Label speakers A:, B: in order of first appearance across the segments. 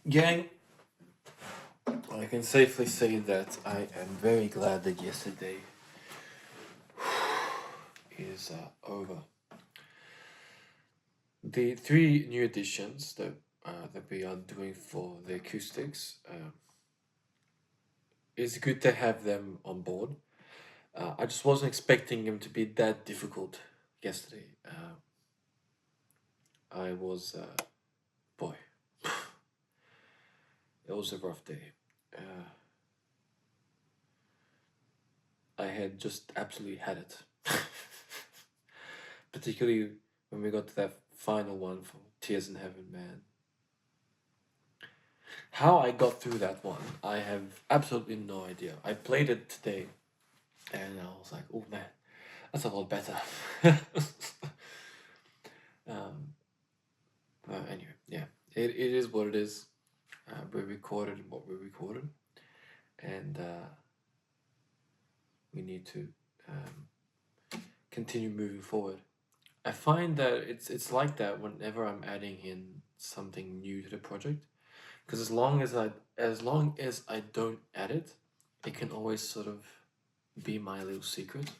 A: Gang, I can safely say that I am very glad that yesterday is over. The three new additions that we are doing for the acoustics, it's good to have them on board. I just wasn't expecting them to be that difficult yesterday. I was, boy, it was a rough day. I had just absolutely had it. Particularly when we got to that final one for Tears in Heaven, man. How I got through that one, I have absolutely no idea. I played it today and I was like, oh man, that's a lot better. um, anyway, yeah, it is what it is. We recorded what we recorded, and we need to continue moving forward. I find that it's like that whenever I'm adding in something new to the project, because as long as I don't add it, it can always sort of be my little secret.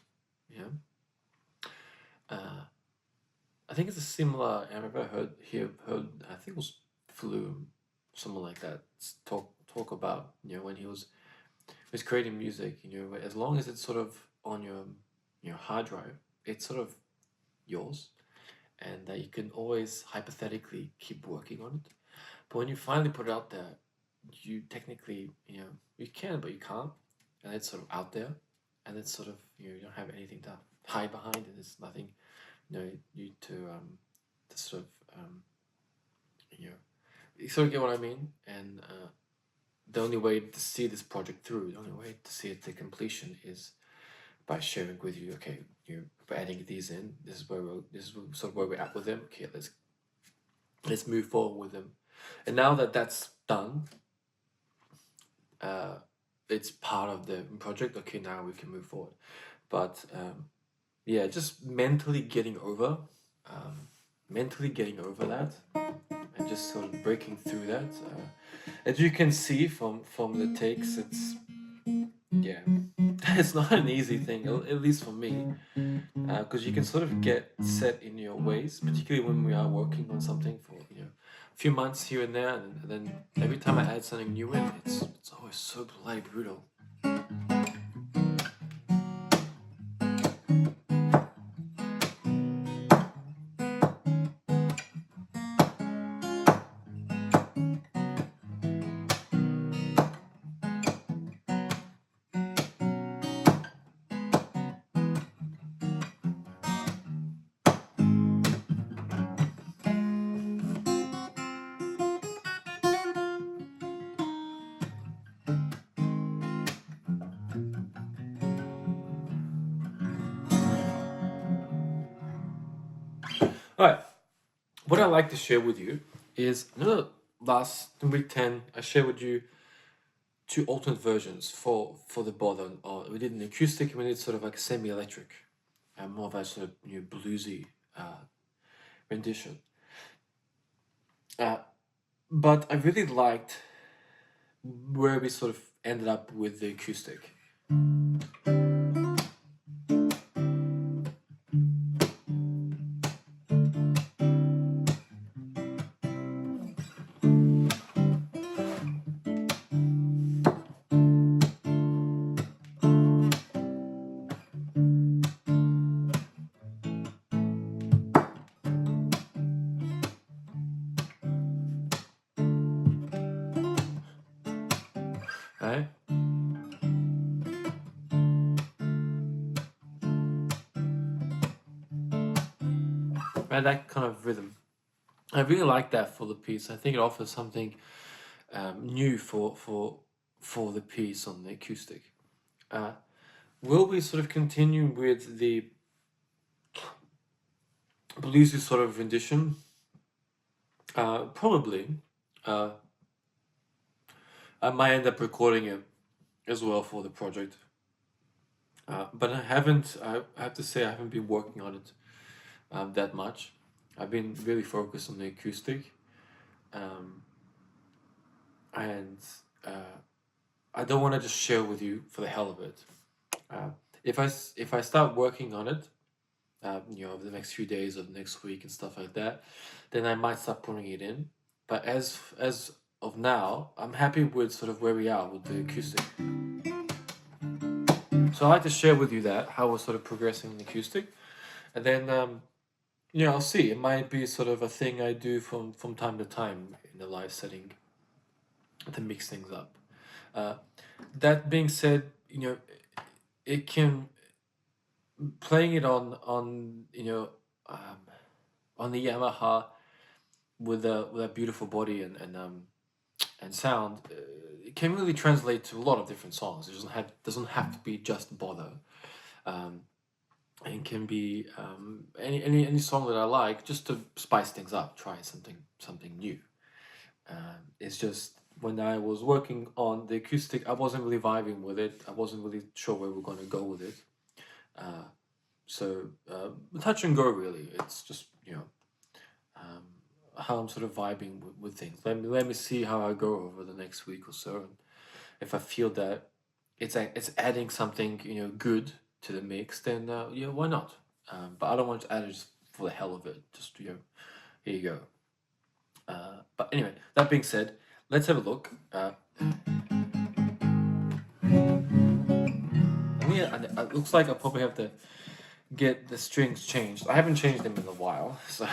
A: Yeah. I think it's a similar. I remember heard I think it was Flume, someone like that talk about when he was creating music. As long as it's sort of on your hard drive, it's sort of yours, and that you can always hypothetically keep working on it. But when you finally put it out there, you technically you can, but you can't, and it's sort of out there, and it's sort of you don't have anything to hide behind, and there's nothing you to sort of you sort of get what I mean. And the only way to see this project through, the only way to see it to completion is by sharing with you. Okay, you're adding these in. This is sort of where we're at with them. Okay, let's move forward with them. And now that that's done, it's part of the project. Okay, now we can move forward. But yeah, just mentally getting over that, and just sort of breaking through that. As you can see from the takes, it's it's not an easy thing, at least for me, because you can sort of get set in your ways, particularly when we are working on something for a few months here and there, and then every time I add something new in, it's always so bloody brutal. All right, what I'd like to share with you is last week 10, I shared with you two alternate versions for the bottom. We did an acoustic and we did sort of like semi-electric, and more of a sort of bluesy rendition. But I really liked where we sort of ended up with the acoustic. Right? Right, that kind of rhythm. I really like that for the piece. I think it offers something new for the piece on the acoustic. Will we sort of continue with the bluesy sort of rendition? Probably. I might end up recording it as well for the project. But I have to say, I haven't been working on it that much. I've been really focused on the acoustic. and I don't want to just share with you for the hell of it. If I start working on it, over the next few days or the next week and stuff like that, then I might start putting it in. But as of now, I'm happy with sort of where we are with the acoustic. So I'd like to share with you that how we're sort of progressing in the acoustic, and then I'll see. It might be sort of a thing I do from time to time in the live setting to mix things up. That being said, it can playing it on on the Yamaha with a beautiful body and sound, it can really translate to a lot of different songs. It doesn't have to be just Bother. It can be any song that I like, just to spice things up, try something new. It's just when I was working on the acoustic, I wasn't really vibing with it. I wasn't really sure where we're gonna go with it. So touch and go really. It's just how I'm sort of vibing with things. Let me see how I go over the next week or so. And if I feel that it's adding something good to the mix, then why not? But I don't want to add it just for the hell of it. Just here you go. But anyway, that being said, let's have a look. It looks like I'll probably have to get the strings changed. I haven't changed them in a while, so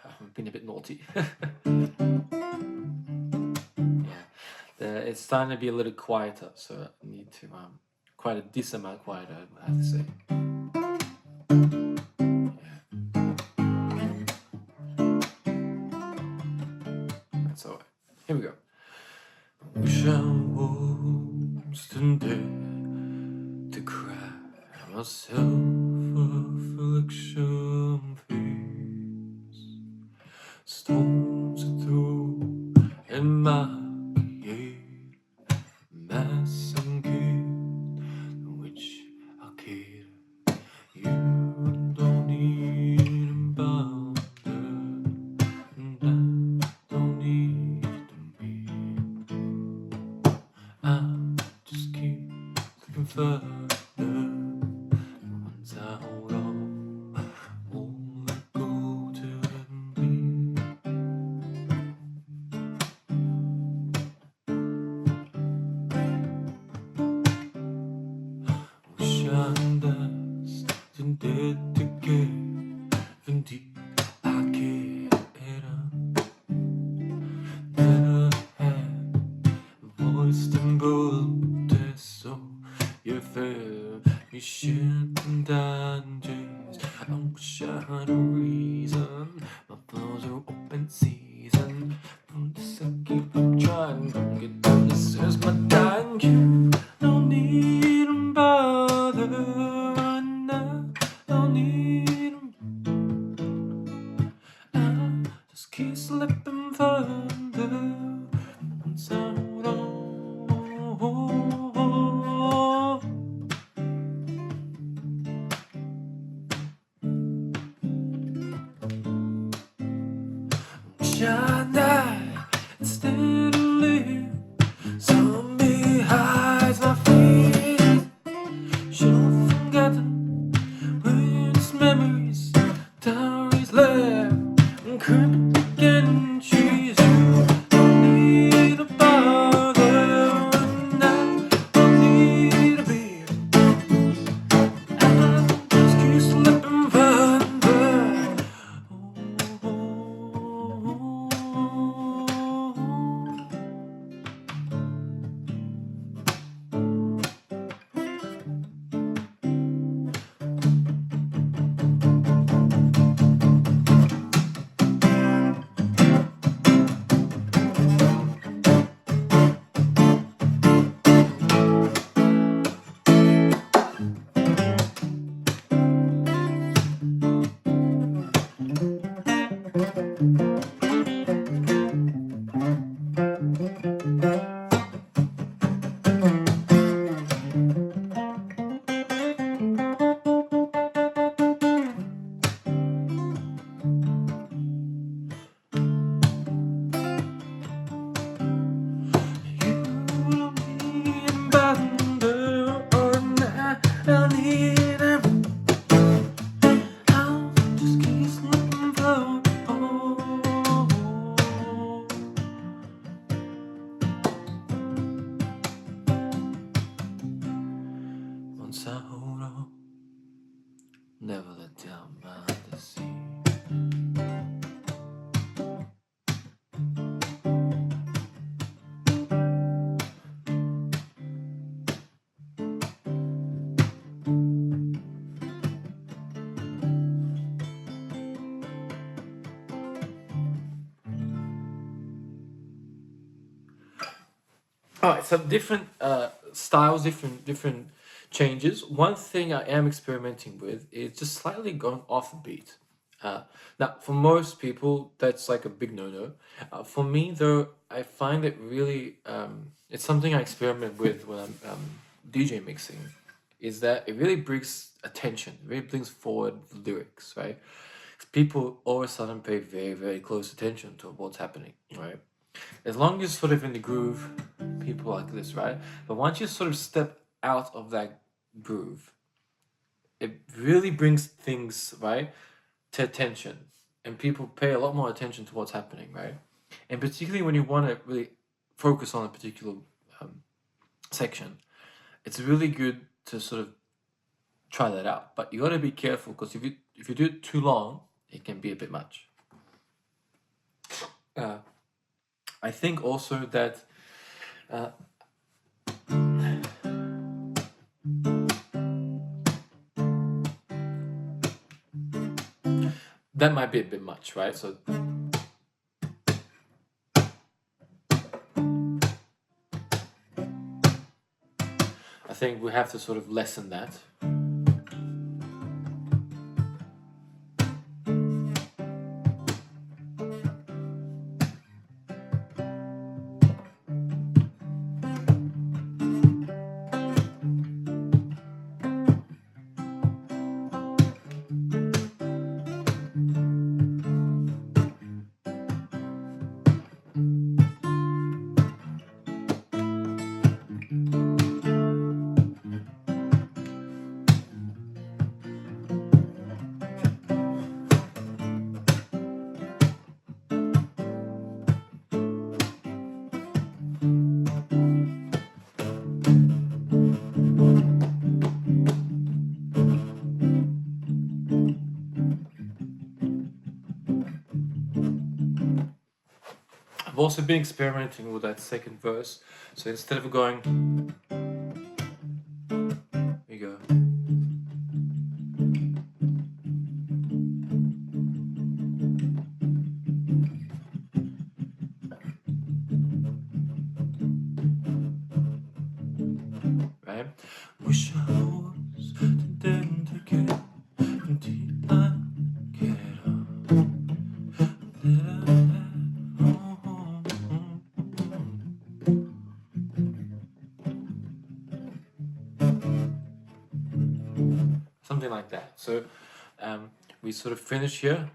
A: I've been a bit naughty. It's starting to be a little quieter, so I need to quite a decent amount quieter, I have to say. That's alright. Here we go. Wish I was dead to cry myself affliction face. Stones to throw in my mass and kid, which I kid. You don't need a bother, and I don't need to be. I just keep looking further. Once I hold on, won't let go till it bleeds. Wish I destined dead to get, indeed I can't better have voiced and protest, so you felt me shit and digest. I wish I had a reason, my flows are open season. From this I keep on trying, don't get done, this is my time. You don't need to bother, and I don't need I just keep slipping further. Once I hold on. Wish I died instead of live. Zombie hides my face. Should have forgotten when it's memories, diaries left, and creeping again. She's you don't need to bother, and I don't need to be. I just keep slipping further. I hold on, never let down by the sea. All right, so different styles, different changes. One thing I am experimenting with is just slightly going off beat. Now, for most people, that's like a big no-no. For me, though, I find it really it's something I experiment with when I'm DJ mixing. Is that it really brings attention, it really brings forward the lyrics, right? 'Cause people all of a sudden pay very, very close attention to what's happening, right? As long as you're sort of in the groove, people like this, right? But once you sort of step out of that groove, it really brings things, right, to attention. And people pay a lot more attention to what's happening, right? And particularly when you want to really focus on a particular section, it's really good to sort of try that out. But you got to be careful, because if you do it too long, it can be a bit much. I think also that that might be a bit much, right? So I think we have to sort of lessen that. I've also been experimenting with that second verse. So instead of going, here you go. Right? Wish I was dead to get into like it something like that. So we sort of finish here.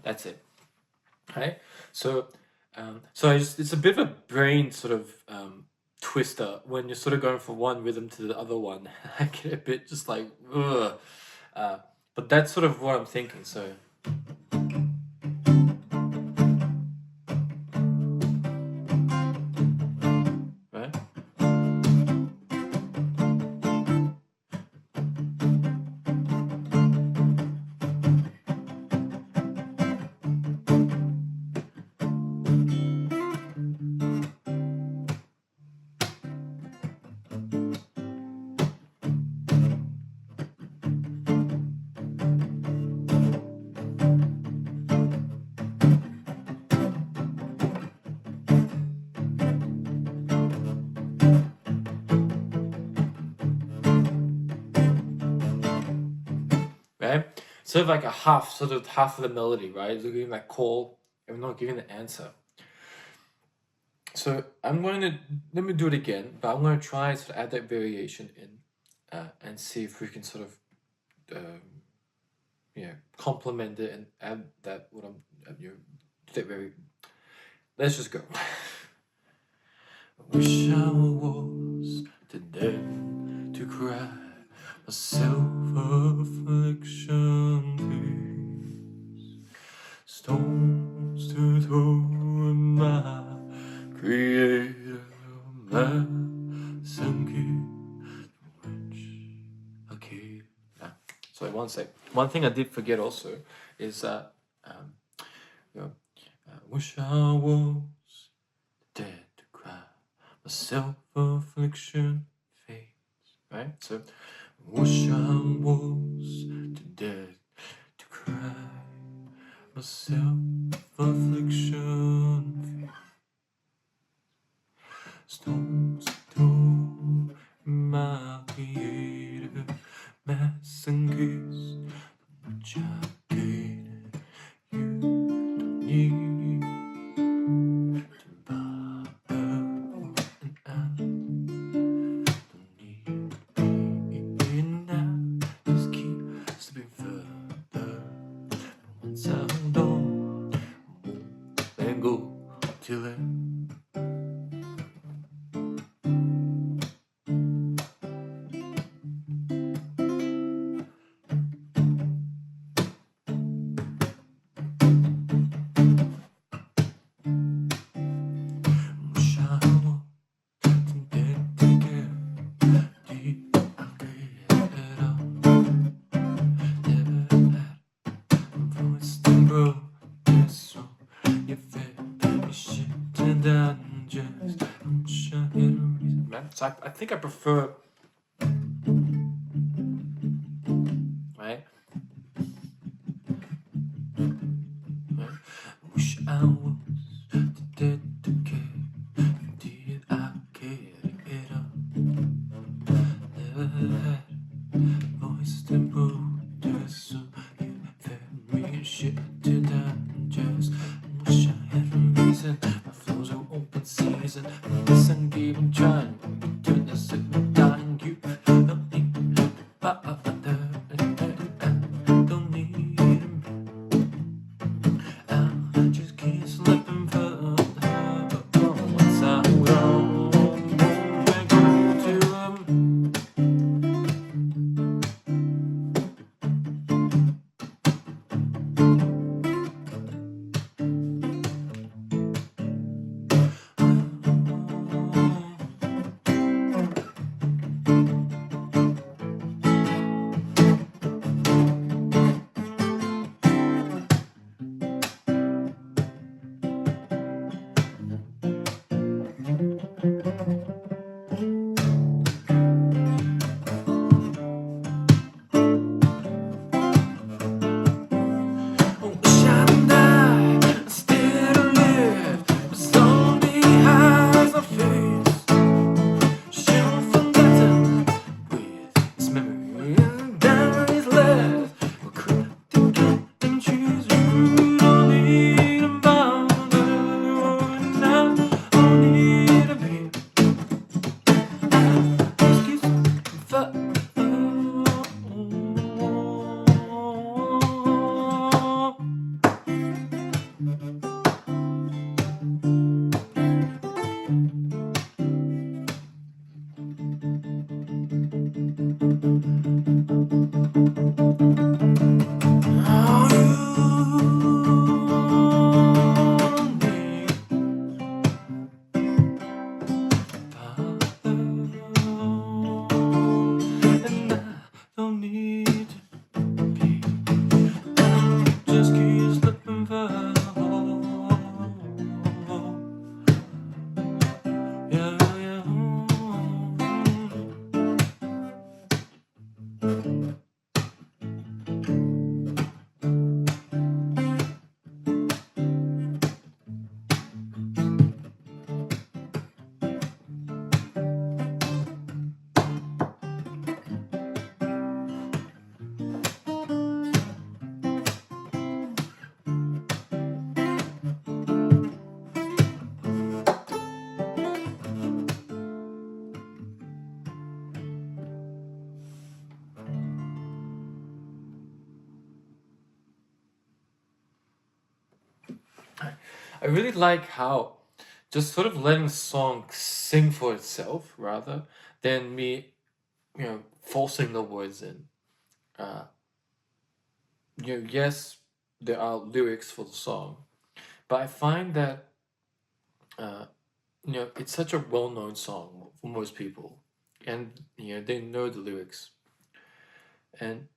A: That's it, right? So, it's a bit of a brain sort of twister when you're sort of going from one rhythm to the other one. I get a bit just like, ugh. But that's sort of what I'm thinking. So. Right? Right? Sort of like a half of the melody, right? You're giving that call and we're not giving the answer. So I'm going to, let me do it again, but I'm going to try to add that variation in and see if we can sort of complement it and add that what I'm very. Let's just go. I wish I was too dead to cry, a self-affliction please. Stones to throw at my creator, my Sankey, which I keep. Sorry, one sec. One thing I did forget also is that wish I was dead to cry, my self-affliction fades. Right? So wish I was too dead to cry, my self-affliction fades. Stones through my creator, mass and keys, which I gated. You don't need to bother, and I don't need to be now. Just keep slipping further. But once I'm done, I won't let go till then. So I think I prefer, right? Wish I was dead to care. Indeed, I carry it up. Never had voice to protest, so you fed me shit to digest. Wish I had a reason. My flows are open season. Listen, keep on trying. Turn this dying. I really like how just sort of letting the song sing for itself rather than me, forcing the words in. Uh, yes, there are lyrics for the song, but I find that uh, it's such a well-known song for most people, and they know the lyrics, and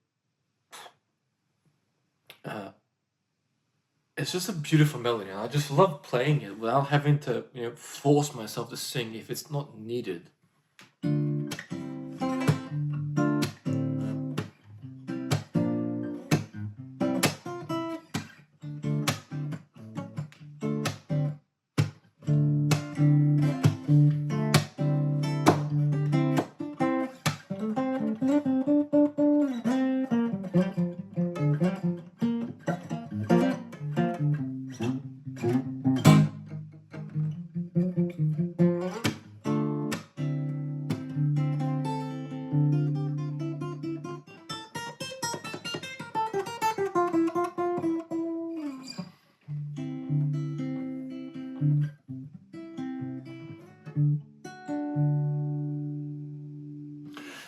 A: uh, it's just a beautiful melody, and I just love playing it without having to force myself to sing if it's not needed.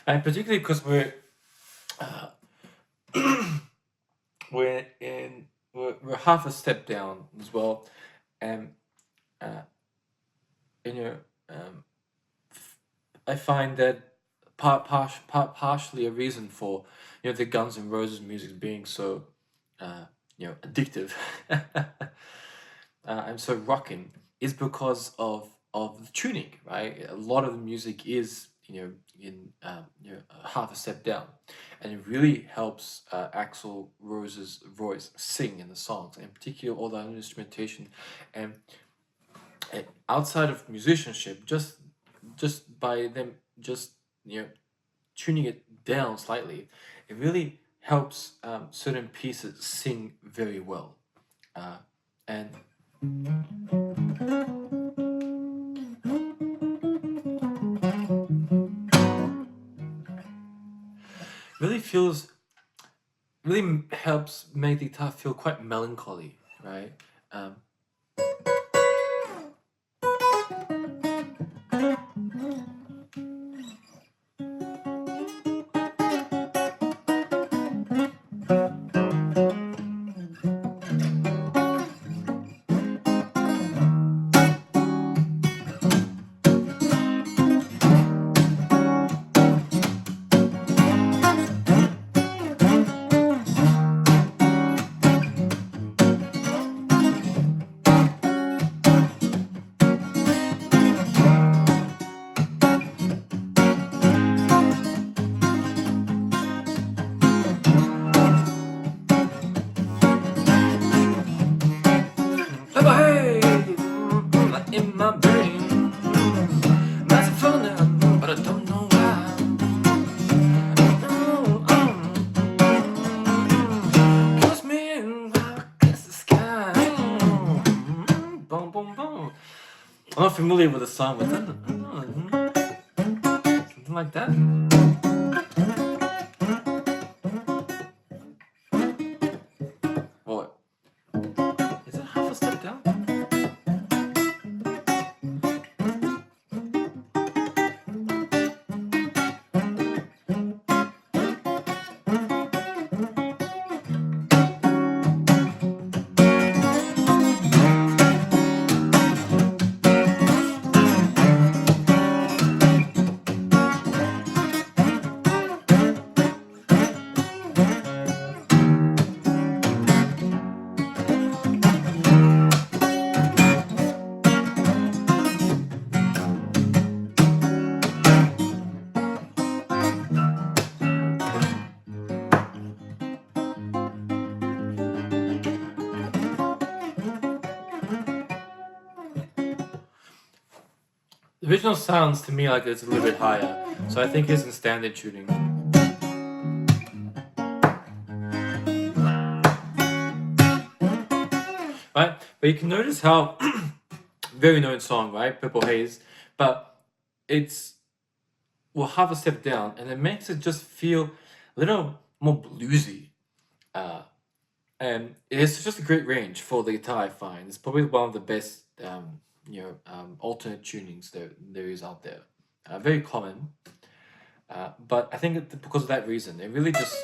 A: And particularly because uh, we're half a step down as well, and uh, you know um, I find that partially a reason for the Guns N' Roses music being so addictive and so rocking is because of the tuning, right? A lot of the music is in half a step down, and it really helps Axl Rose's voice sing in the songs, and in particular all that instrumentation, and outside of musicianship, just by them just tuning it down slightly, it really helps certain pieces sing very well, and really feels really helps make the guitar feel quite melancholy, right? Um, Hey, in my brain, that's fun, but I don't know why. Kiss me against the sky. Boom, boom, boom. I'm not familiar with the song, but something like that. What? Is it half a step down? The original sounds to me like it's a little bit higher, so I think it's in standard tuning. Right? But you can notice how very known song, right? Purple Haze, but it's half a step down, and it makes it just feel a little more bluesy. And And it's just a great range for the guitar. I find it's probably one of the best alternate tunings there is out there. Very common, but I think because of that reason, it really just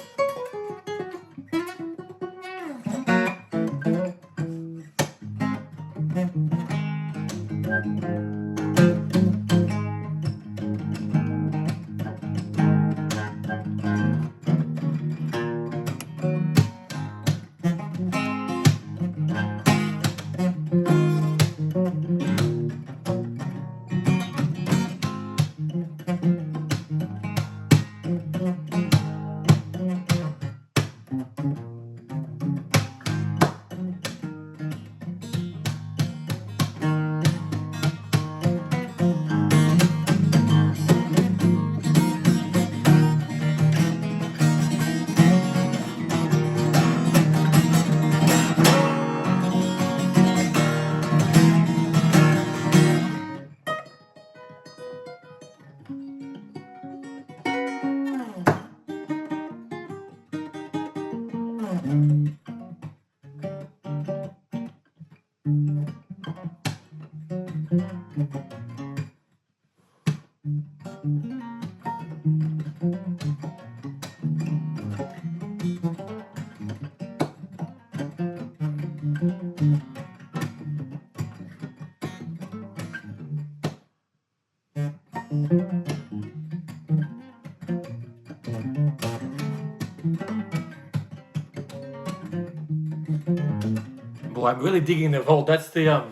A: Well, I'm really digging the whole. That's the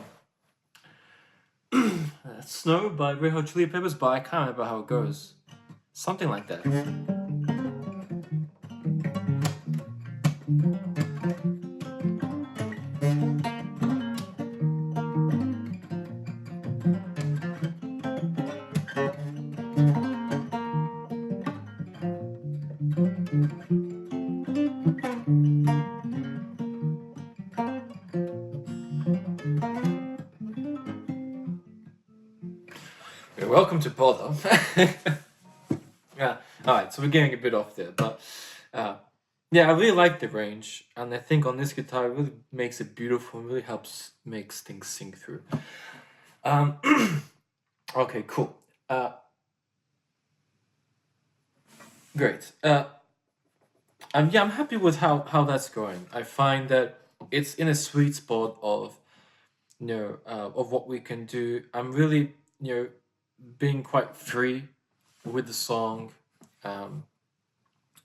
A: Snow by Red Hot Chili Peppers, but I can't remember how it goes. Something like that. Welcome to Bother. Yeah, alright, so we're getting a bit off there, but yeah, I really like the range, and I think on this guitar it really makes it beautiful and really makes things sink through. Okay, cool. Great. I'm happy with how that's going. I find that it's in a sweet spot of of what we can do. I'm really being quite free with the song,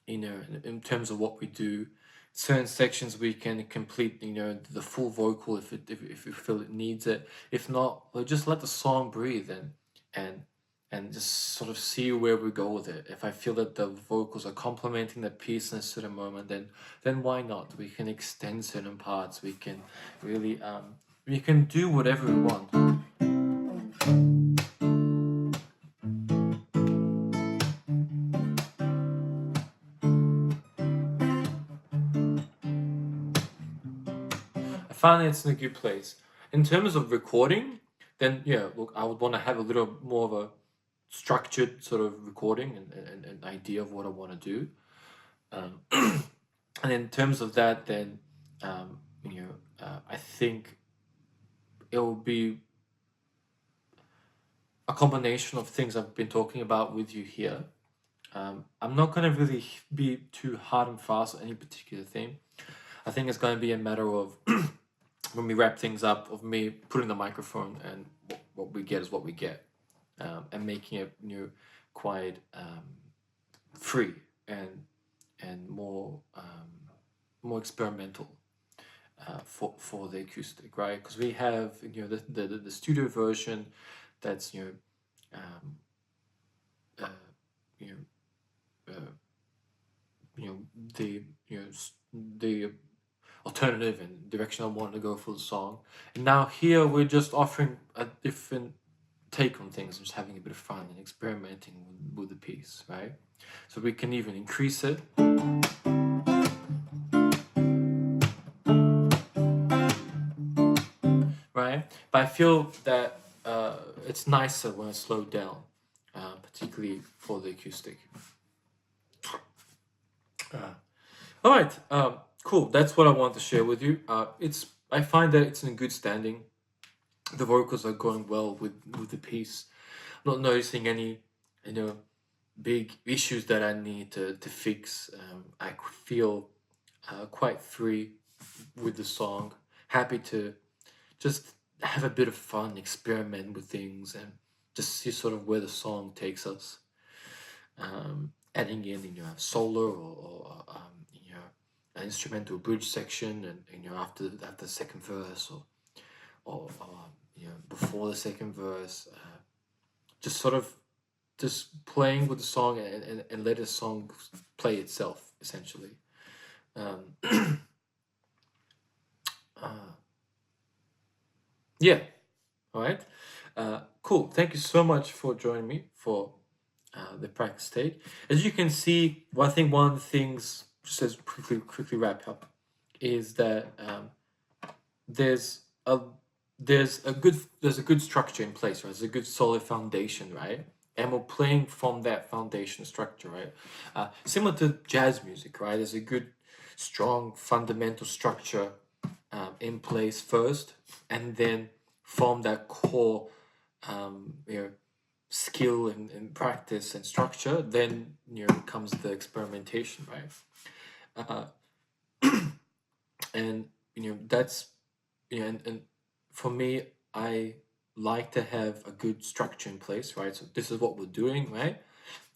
A: in terms of what we do. Certain sections we can complete, the full vocal if we feel it needs it. If not, we'll just let the song breathe and just sort of see where we go with it. If I feel that the vocals are complementing the piece in a certain moment, then why not? We can extend certain parts. We can really we can do whatever we want. I find it's in a good place. In terms of recording, then yeah, look, I would want to have a little more of a structured sort of recording and an idea of what I want to do. And in terms of that, then I think it will be a combination of things I've been talking about with you here. I'm not going to really be too hard and fast on any particular thing. I think it's going to be a matter of when we wrap things up, of me putting the microphone, and what we get is what we get, and making it quite free and more experimental for the acoustic, right? Because we have the studio version that's the the alternative and direction I wanted to go for the song. And now here we're just offering a different take on things, just having a bit of fun and experimenting with the piece, right? So we can even increase it. Right? But I feel that it's nicer when it's slowed down, particularly for the acoustic. All right. Cool. That's what I want to share with you. I find that it's in good standing. The vocals are going well with the piece. Not noticing any, you know, big issues that I need to fix. I feel quite free with the song. Happy to just have a bit of fun, experiment with things, and just see sort of where the song takes us. Adding in, solo or an instrumental bridge section, and after the second verse, or before the second verse, just sort of just playing with the song, and let the song play itself, essentially. Um, uh, yeah, all right. Cool. Thank you so much for joining me for the practice take. As you can see, well, I think one of the things, just as quickly wrap up, is that there's a there's a good structure in place, right? There's a good solid foundation, right? And we're playing from that foundation structure, right? Similar to jazz music, right? There's a good, strong fundamental structure in place first, and then from that core, skill and practice and structure, then comes the experimentation, right? And that's and for me, I like to have a good structure in place, right? So this is what we're doing, right?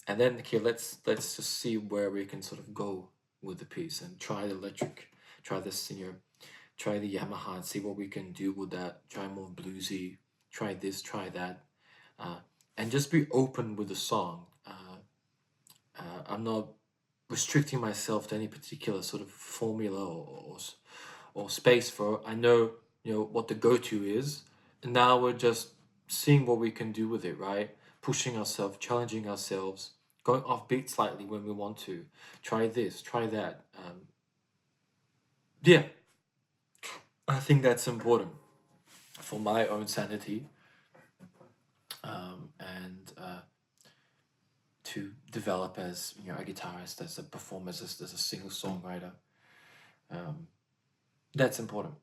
A: And then, okay, let's just see where we can sort of go with the piece, and try the electric, try this, try the Yamaha, and see what we can do with that. Try more bluesy, try this, try that, uh, and just be open with the song. I'm not restricting myself to any particular sort of formula or space for. I know what the go-to is, and now we're just seeing what we can do with it, right? Pushing ourselves, challenging ourselves, going off beat slightly when we want to. Try this, try that. Yeah, I think that's important for my own sanity, and to develop as a guitarist, as a performer, as a single songwriter. That's important.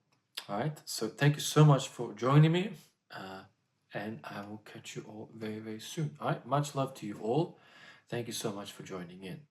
A: All right. So thank you so much for joining me. And I will catch you all very, very soon. All right. Much love to you all. Thank you so much for joining in.